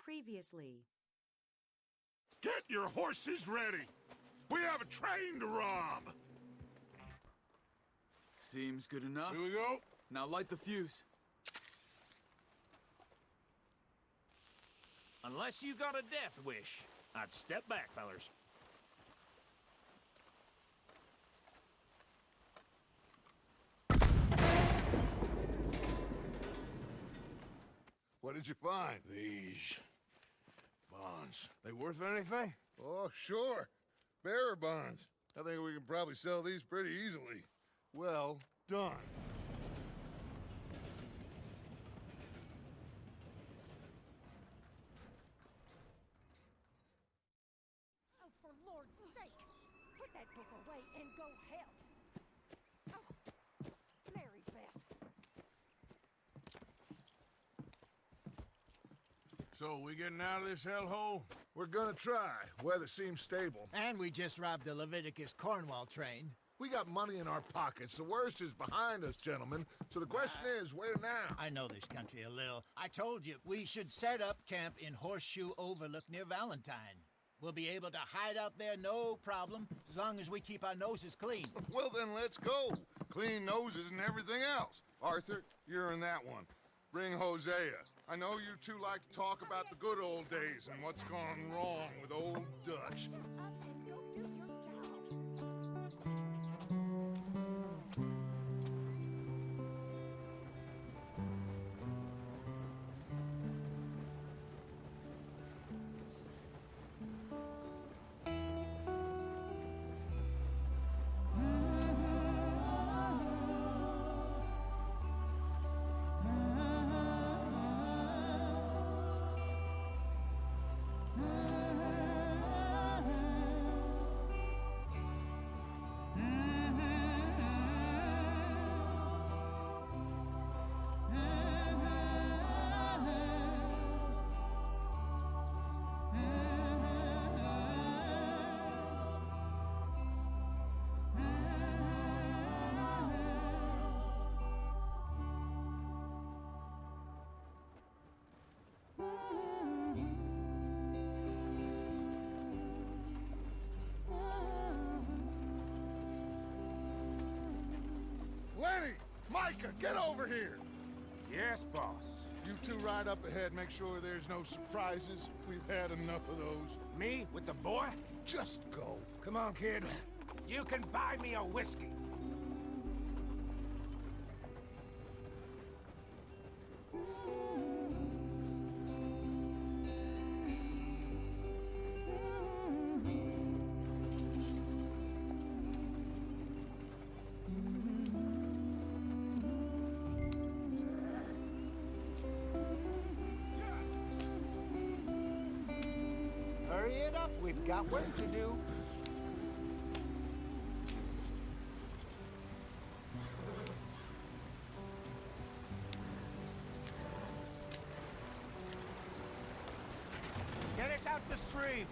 previously. Get your horses ready! We have a train to rob! Seems good enough. Here we go. Now light the fuse. Unless you got a death wish, I'd step back, fellers. What did you find? These bonds. They worth anything? Oh, sure. Bearer bonds. I think we can probably sell these pretty easily. Well done. Oh, for Lord's sake! Put that book away and go help! Oh, Mary Beth. So, we getting out of this hellhole? We're gonna try. Weather seems stable. And we just robbed the Leviticus Cornwall train. We got money in our pockets. The worst is behind us, gentlemen. So the question is, where now? I know this country a little. I told you, we should set up camp in Horseshoe Overlook near Valentine. We'll be able to hide out there no problem, as long as we keep our noses clean. Well, then let's go. Clean noses and everything else. Arthur, you're in that one. Bring Hosea. I know you two like to talk about the good old days and what's gone wrong with old Dutch. Shut up and go do your job! Lenny! Micah, get over here! Yes, boss. You two ride up ahead, make sure there's no surprises. We've had enough of those. Me with the boy? Just go. Come on, kid. You can buy me a whiskey. Hurry it up, we've got work to do. Get us out the stream.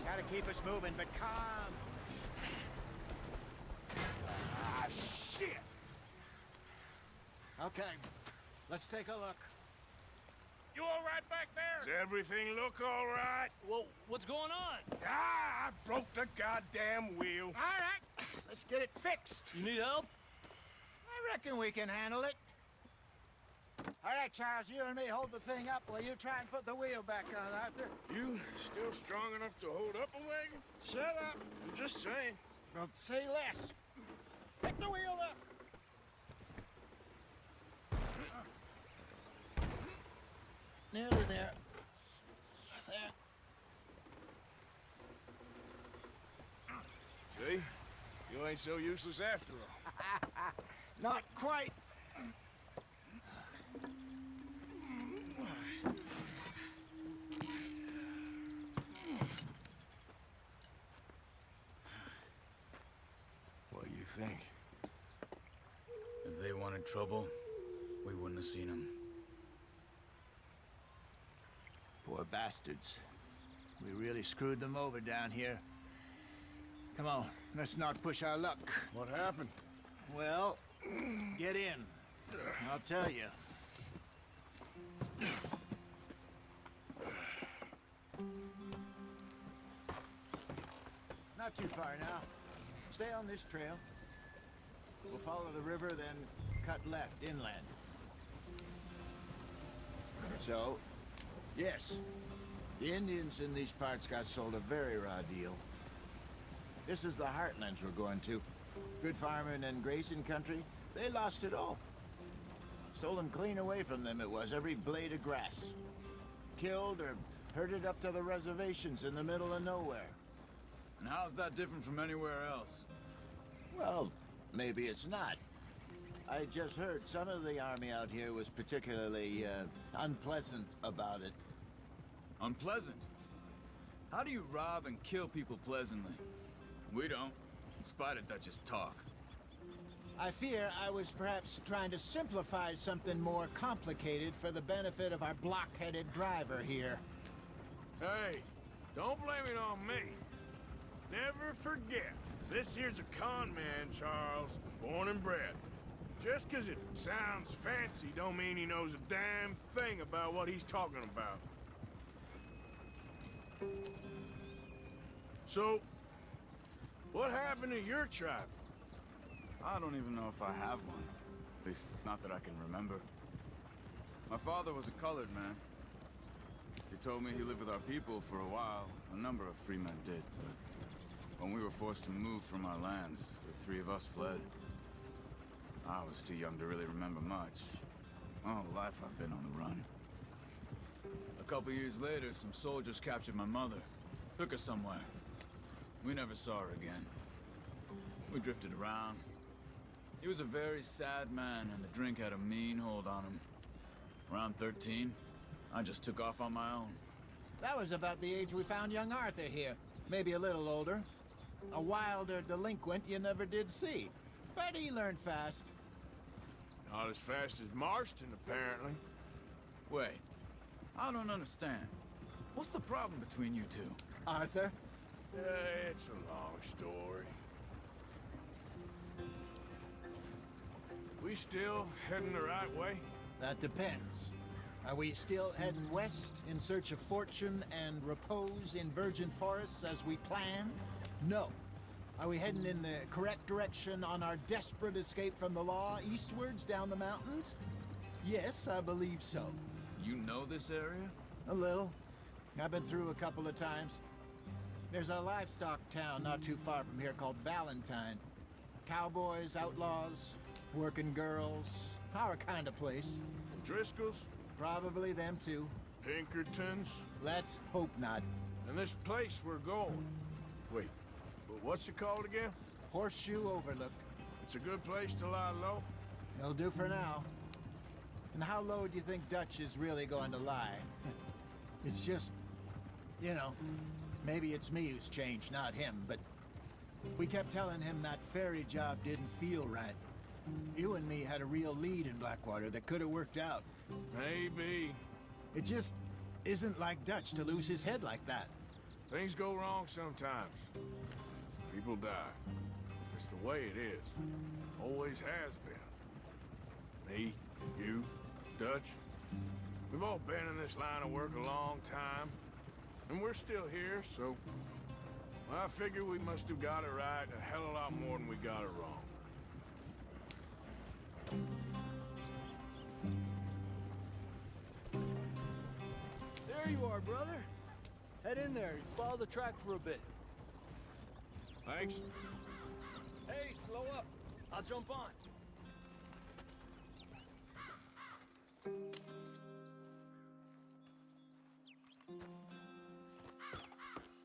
Gotta keep us moving, but calm. Ah, shit! Okay, let's take a look. You all right back Does there? everything look all right? Well, what's going on? Ah, I broke the goddamn wheel. All right, let's get it fixed. You need help? I reckon we can handle it. All right, Charles, you and me hold the thing up while you try and put the wheel back on, Arthur. You still strong enough to hold up a wagon? Shut up. I'm just saying. Well, say less. Pick the wheel up. Nearly there. There. See? You ain't so useless after all. Not quite. What do you think? If they wanted trouble, we wouldn't have seen them. Poor bastards. We really screwed them over down here. Come on, let's not push our luck. What happened? Well, get in. I'll tell you. Not too far now. Stay on this trail. We'll follow the river, then cut left inland. So, yes, the Indians in these parts got sold a very raw deal. This is the heartlands we're going to. Good farming and grazing country, they lost it all. Stolen clean away from them it was, every blade of grass. Killed or herded up to the reservations in the middle of nowhere. And how's that different from anywhere else? Well, maybe it's not. I just heard some of the army out here was particularly, unpleasant about it. Unpleasant? How do you rob and kill people pleasantly? We don't, in spite of Dutch's talk. I fear I was perhaps trying to simplify something more complicated for the benefit of our block-headed driver here. Hey, don't blame it on me. Never forget, this here's a con man, Charles, born and bred. Just 'cause it sounds fancy don't mean he knows a damn thing about what he's talking about. So, what happened to your tribe? I don't even know if I have one. At least, not that I can remember. My father was a colored man. He told me he lived with our people for a while. A number of free men did, but when we were forced to move from our lands, the three of us fled. I was too young to really remember much. My whole life I've been on the run. A couple years later, some soldiers captured my mother. Took her somewhere. We never saw her again. We drifted around. He was a very sad man, and the drink had a mean hold on him. Around 13, I just took off on my own. That was about the age we found young Arthur here. Maybe a little older. A wilder delinquent you never did see. But he learned fast. Not as fast as Marston, apparently. Wait, I don't understand. What's the problem between you two? Arthur? It's a long story. We still heading the right way? That depends. Are we still heading west in search of fortune and repose in virgin forests as we planned? No. Are we heading in the correct direction on our desperate escape from the law eastwards down the mountains? Yes, I believe so. You know this area? A little. I've been through a couple of times. There's a livestock town not too far from here called Valentine. Cowboys, outlaws, working girls, our kind of place. Driscoll's? Probably them too. Pinkertons? Let's hope not. And this place we're going. Wait, but what's it called again? Horseshoe Overlook. It's a good place to lie low? It'll do for now. And how low do you think Dutch is really going to lie? It's just, you know, maybe it's me who's changed, not him, but we kept telling him that ferry job didn't feel right. You and me had a real lead in Blackwater that could have worked out. Maybe. It just isn't like Dutch to lose his head like that. Things go wrong sometimes. People die. It's the way it is. Always has been. Me, you, Dutch. We've all been in this line of work a long time. And we're still here, so... I figure we must have got it right a hell of a lot more than we got it wrong. There you are, brother. Head in there. Follow the track for a bit. Thanks. Hey, slow up. I'll jump on.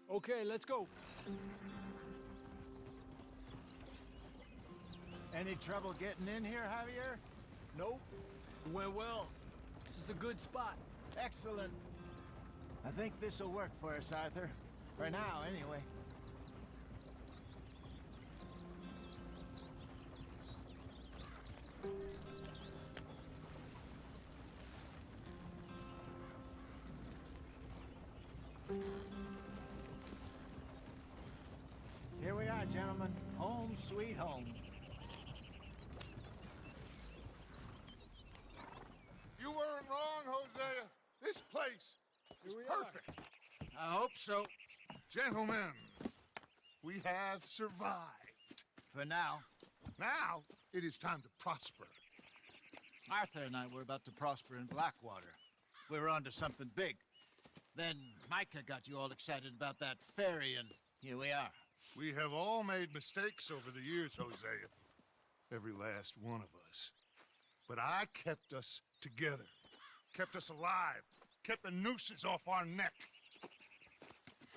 Okay, let's go. Any trouble getting in here, Javier? Nope. It went well. This is a good spot. Excellent. I think this'll work for us, Arthur. For now, anyway. Here we are, gentlemen. Home sweet home. You weren't wrong, Hosea. This place is perfect. I hope so. Gentlemen, we have survived. For now, Now, it is time to prosper. Arthur and I were about to prosper in Blackwater. We were onto something big. Then Micah got you all excited about that ferry, and here we are. We have all made mistakes over the years, Hosea. Every last one of us. But I kept us together. Kept us alive. Kept the nooses off our neck.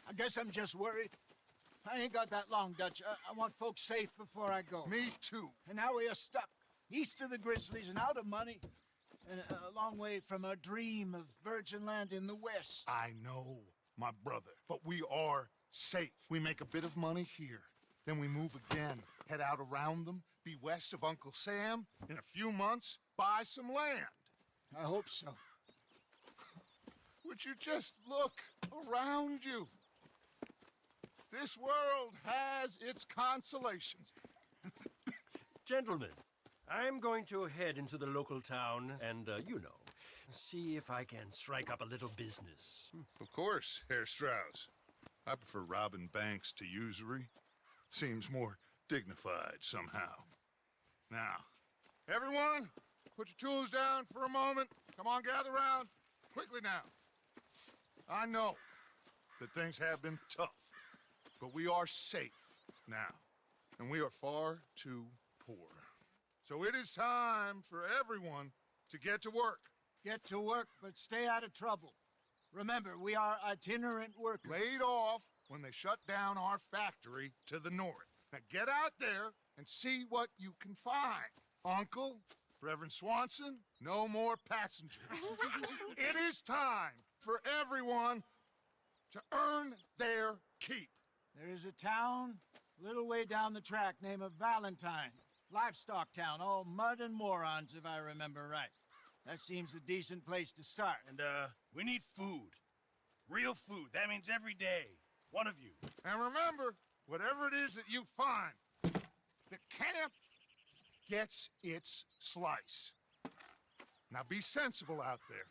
I guess I'm just worried. I ain't got that long, Dutch. I want folks safe before I go. Me too. And now we are stuck, east of the Grizzlies and out of money, and a long way from our dream of virgin land in the west. I know, my brother. But we are safe. We make a bit of money here. Then we move again. Head out around them. Be west of Uncle Sam. In a few months, buy some land. I hope so. Would you just look around you? This world has its consolations. Gentlemen, I'm going to head into the local town and, see if I can strike up a little business. Of course, Herr Strauss. I prefer robbing banks to usury. Seems more dignified somehow. Now, everyone, put your tools down for a moment. Come on, gather round. Quickly now. I know that things have been tough, but we are safe now, and we are far too poor. So it is time for everyone to get to work. Get to work, but stay out of trouble. Remember, we are itinerant workers. Laid off when they shut down our factory to the north. Now get out there and see what you can find. Uncle, Reverend Swanson, no more passengers. It is time for everyone to earn their keep. There is a town a little way down the track named Valentine. Livestock town, all mud and morons, if I remember right. That seems a decent place to start. And, we need food. Real food. That means every day. One of you. And remember, whatever it is that you find, the camp gets its slice. Now be sensible out there.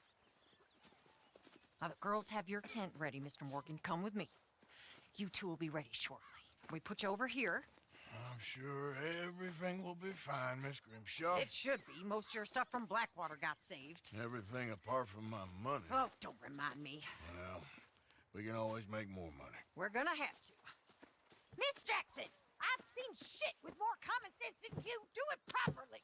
Now, the girls have your tent ready, Mr. Morgan. Come with me. You two will be ready shortly. We put you over here. I'm sure everything will be fine, Miss Grimshaw. It should be. Most of your stuff from Blackwater got saved. Everything apart from my money. Oh, don't remind me. Well, we can always make more money. We're gonna have to. Miss Jackson, I've seen shit with more common sense than you. Do it properly.